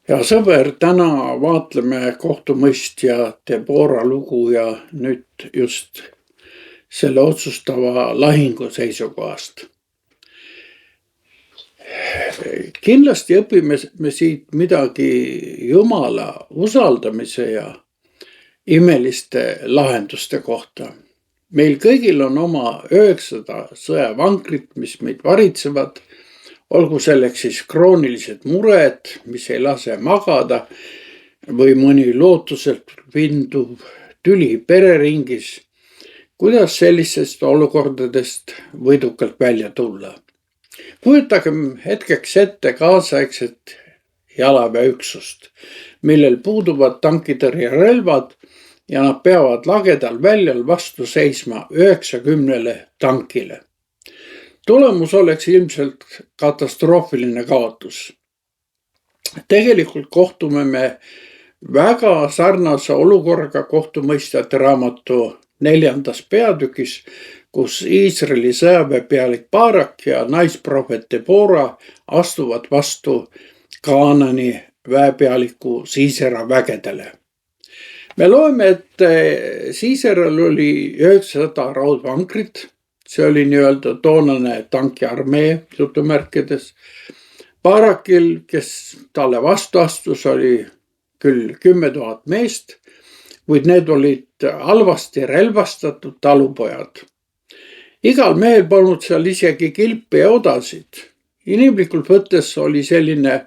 Ja sõber, täna vaatleme kohtumõistja Deborah lugu ja nüüd just selle otsustava lahingu seisukohast. Kindlasti õpime me siit midagi Jumala usaldamise ja imeliste lahenduste kohta. Meil kõigil on oma 900 sõjavankrit, mis meid varitsevad, olgu selleks siis kroonilised mured, mis ei lase magada, või mõni lootuselt vinduv tüli pereringis. Kuidas sellistest olukordadest võidukalt välja tulla? Kujutagem hetkeks ette kaasaegset jalaväeüksust, millel puuduvad tankitõrjerelvad ja nad peavad lagedal väljal vastu seisma 90 tankile. Tulemus oleks ilmselt katastroofiline kaotus. Tegelikult kohtume me väga sarnase olukorraga kohtumõistjate raamatu 4. peatükis, kus Iisraeli sõjaväepealik Barak ja naisprohvet Deborah astuvad vastu Kaanani väepealiku Siisera vägedele. Me loeme, et Siiseral oli 900 raudvankrit. See oli nii-öelda toonane tankiarmee jutumärkides. Barakil, kes talle vastu astus, oli küll 10 000 meest, kuid need olid halvasti relvastatud talupojad. Igal mehel polnud seal isegi kilpi ja odasid. Inimlikult võttes oli selline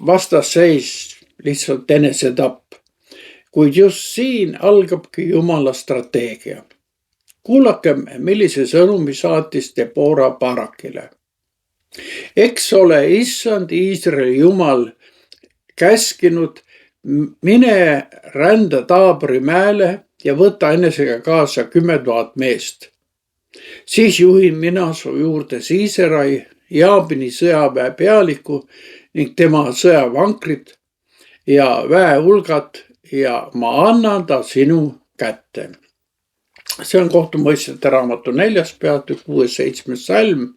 vastasseis lihtsalt enesetapp. Kuid just siin algabki Jumala strateegia. Kuulakem, millise sõnumi saatis Deborah Barakile. Eks ole, issand Iisraeli Jumal käskinud, mine rända Taabori mäele ja võta enesega kaasa 10 000 meest. Siis juhin mina su juurde Siiserai, Jaabini sõjaväe pealiku ning tema sõjavankrid ja väehulgad ja ma annan ta sinu kätte. See on kohtumõistjate raamatu 4. peatükk, 6-7 salm,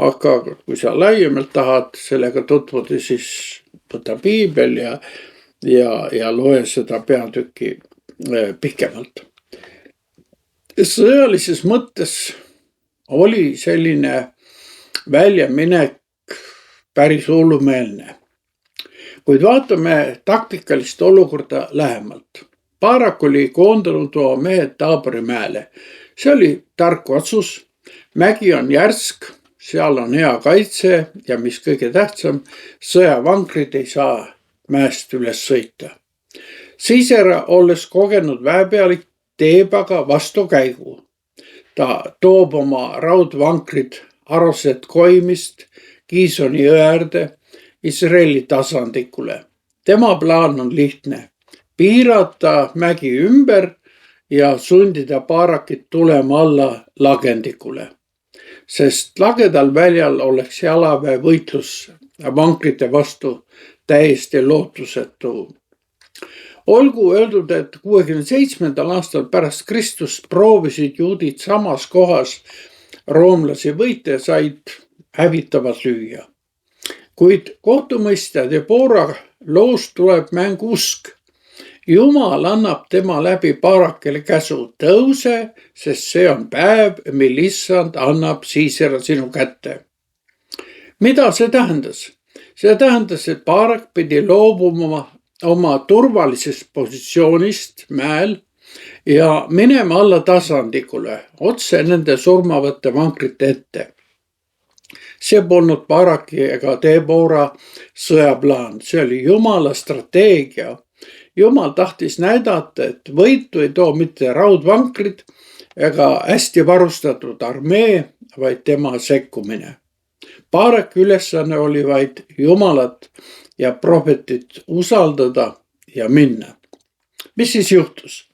aga kui sa laiemalt tahad sellega tutvuda, siis võta piibel ja loe seda peatükki pikemalt. Sõjalises mõttes oli selline väljaminek päris hullumeelne. Kuid vaatame taktikalist olukorda lähemalt. Barak oli koondanud oma mehed Taabori mäele. See oli tark otsus. Mägi on järsk, seal on hea kaitse ja mis kõige tähtsam, sõjavankrid ei saa mäest üles sõita. Siisera, olles kogenud väepealik, teeb aga vastukäigu. Ta toob oma raudvankrid Aroset Koimist Kiisoni jõe äärde Iisraeli tasandikule. Tema plaan on lihtne. Piirata mägi ümber ja sundida Barakit tulema alla lagendikule. Sest lagedal väljal oleks jalaväe võitlus vankrite vastu täiesti lootusetu. Olgu öeldud, et 67. aastal pärast Kristust proovisid juudid samas kohas roomlasi võita ja said hävitavalt lüüa. Kuid kohtumõistja Deborah loost tuleb mäng usk. Jumal annab tema läbi Barakile käsu tõuse, sest see on päev, mil issand annab Siisera sinu kätte. Mida see tähendas? See tähendas, et Barak pidi loobuma oma turvalisest positsioonist mäel ja minema alla tasandikule, otse nende surmavate vankrite ette. See polnud Baraki ega Deborah sõjaplaan, see oli Jumala strateegia. Jumal tahtis näidata, et võitu ei too mitte raudvankrid ega hästi varustatud armee, vaid tema sekkumine. Baraki ülesanne oli vaid Jumalat ja prohvetit usaldada ja minna. Mis siis juhtus?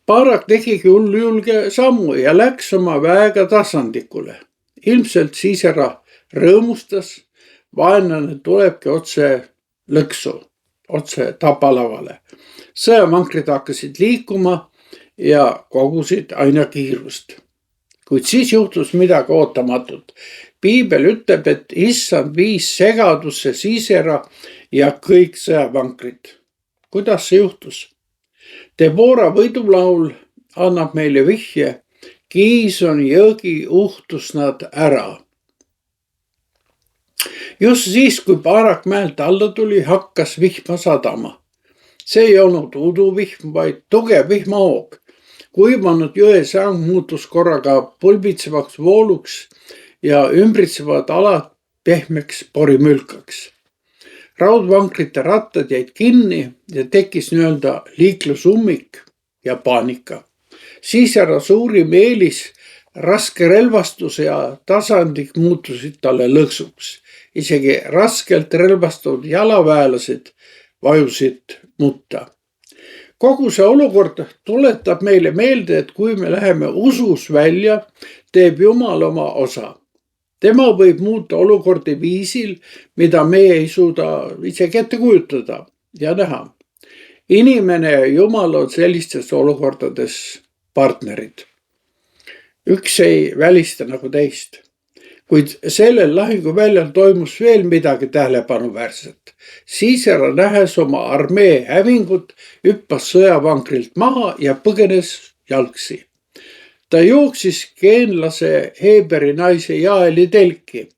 Barak tegigi hulljulge sammu ja läks oma väega tasandikule. Ilmselt Siisera rõõmustas, vaenlane tulebki otse lõksu, otse tapalavale. Sõjavankrid hakkasid liikuma ja kogusid aina kiirust. Kuid siis juhtus midagi ootamatut. Piibel ütleb, et issand viis segadusse Sisera ja kõik sõjavankrid. Kuidas see juhtus? Debora võidulaul annab meile vihje. Kiisoni jõgi uhtus nad ära. Just siis, kui Baarak mäelt alla tuli, hakkas vihma sadama. See ei olnud uduvihm, vaid tugev vihmahoog. Kuivanud jõesäng muutus korraga pulbitsevaks vooluks ja ümbritsevad alad pehmeks porimülkaks. Raudvankrite rattad jäid kinni ja tekkis nii-öelda liiklusummik ja paanika. Sisera suurim eelis, raske relvastus ja tasandik muutusid talle lõksuks. Isegi raskelt relvastatud jalaväelased vajusid mutta. Kogu see olukord tuletab meile meelde, et kui me läheme usus välja, teeb Jumal oma osa. Tema võib muuta olukordi viisil, mida meie ei suuda isegi ette kujutada ja näha. Inimene ja Jumal on sellistes olukordades partnerid. Üks ei välista nagu teist. Kuid sellel lahinguväljal toimus veel midagi tähelepanuväärset. Sisera nähes oma armee hävingut, hüppas sõjavankrilt maha ja põgenes jalgsi. Ta jooksis geenlase Heeberi naise Jaeli telki.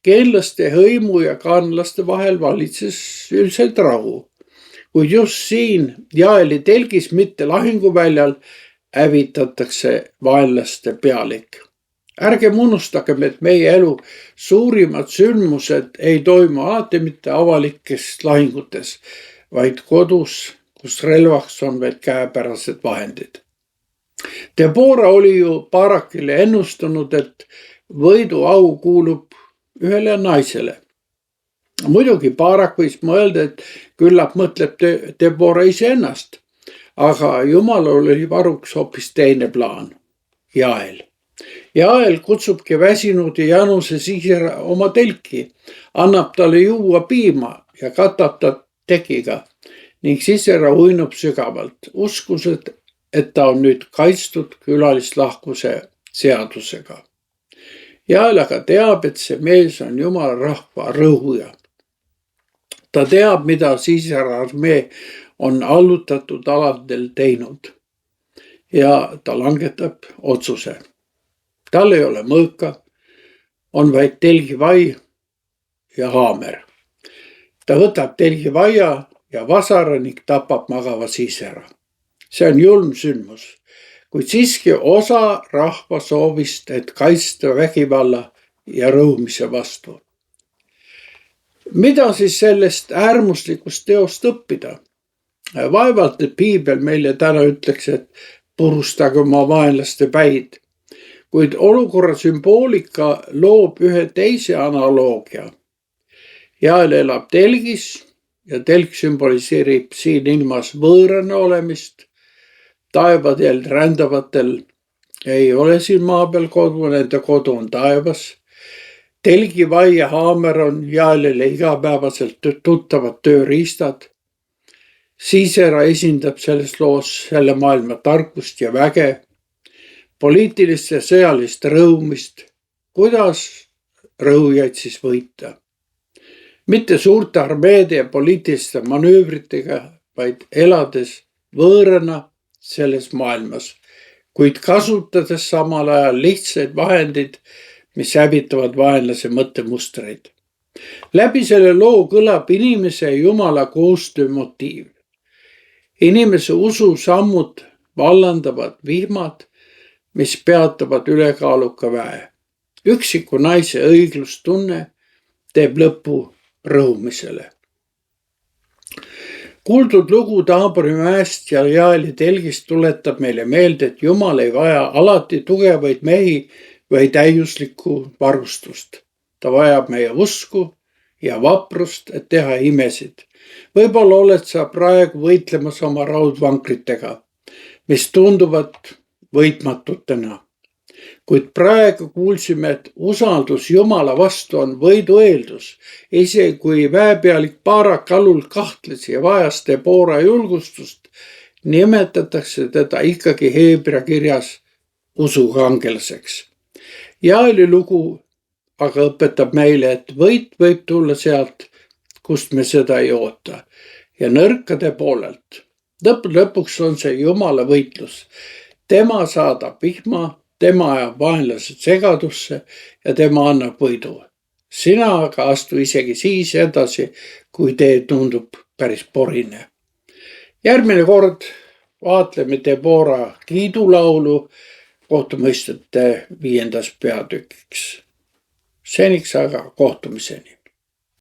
Geenlaste hõimu ja kaanlaste vahel valitses üldiselt rahu. Kuid just siin Jaeli telgis, mitte lahinguväljal, hävitatakse vaenlaste pealik. Ärgem unustagem, et meie elu suurimad sündmused ei toimu alati mitte avalikes lahingutes, vaid kodus, kus relvaks on veel käepärased vahendid. Debora oli ju Baarakile ennustanud, et võiduau kuulub ühele naisele. Muidugi Baarak võis mõelda, et küllap mõtleb Debora iseennast, aga Jumalal oli varuks hoopis teine plaan, Jael. Jael kutsubki väsinud ja januse Sisera oma telki, annab talle juua piima ja katab ta tekiga ning Sisera uinub sügavalt, uskus, et ta on nüüd kaitstud külalislahkuse seadusega. Jael aga teab, et see mees on Jumala rahva rõhuja. Ta teab, mida Sisera armee on allutatud aladel teinud ja ta langetab otsuse. Tal ei ole mõõka, on vaid telgivai ja haamer. Ta võtab telgivaia ja vasara ning tapab magava Sisera. See on julm sündmus, kuid siiski osa rahva soovist, et kaitsta vägivalla ja rõhumise vastu. Mida siis sellest äärmuslikust teost õppida? Vaevalt, et Piibel meile täna ütleks, et purustage oma vaenlaste päid. Kuid olukorra sümboolika loob ühe teise analoogia. Jael elab telgis ja telk sümboliseerib siin ilmas võõrana olemist. Taevadel rändavatel ei ole siin maa peal kodu, nende kodu on taevas. Telgivai ja haamer on Jaelile igapäevaselt tuttavad tööriistad. Sisera esindab selles loos selle maailma tarkust ja väge, poliitilist ja sõjalist rõhumist. Kuidas rõhujaid siis võita? Mitte suurte armeede ja poliitiliste manöövritega, vaid elades võõrana selles maailmas, kuid kasutades samal ajal lihtsaid vahendeid, mis hävitavad vaenlase mõttemustreid. Läbi selle loo kõlab inimese ja Jumala koostöö motiiv. Inimese ususammud vallandavad vihmad, mis peatavad ülekaaluka väe. Üksiku naise õiglustunne teeb lõpu rõhumisele. Kuuldud lugu Taabori mäest ja Jaeli telgist tuletab meile meelde, et Jumal ei vaja alati tugevaid mehi või täiuslikku varustust. Ta vajab meie usku ja vaprust, et teha imesid. Võib-olla oled sa praegu võitlemas oma raudvankritega, mis tunduvad võitmatutena. Kuid praegu kuulsime, et usaldus Jumala vastu on võidu eeldus. Isegi kui väepealik Baarak alul kahtles ja vajas Debora julgustust, nimetatakse teda ikkagi Heebrea kirjas usukangelaseks. Jaeli lugu aga õpetab meile, et võit võib tulla sealt, kust me seda ei oota ja nõrkade poolelt. Lõpuks on see Jumala võitlus. Tema saadab vihma, tema ajab vaenlased segadusse ja tema annab võidu. Sina aga astu isegi siis edasi, kui tee tundub päris porine. Järgmine kord vaatleme Debora kiidulaulu kohtumõistjate 5. peatükiks. Seniks aga kohtumiseni.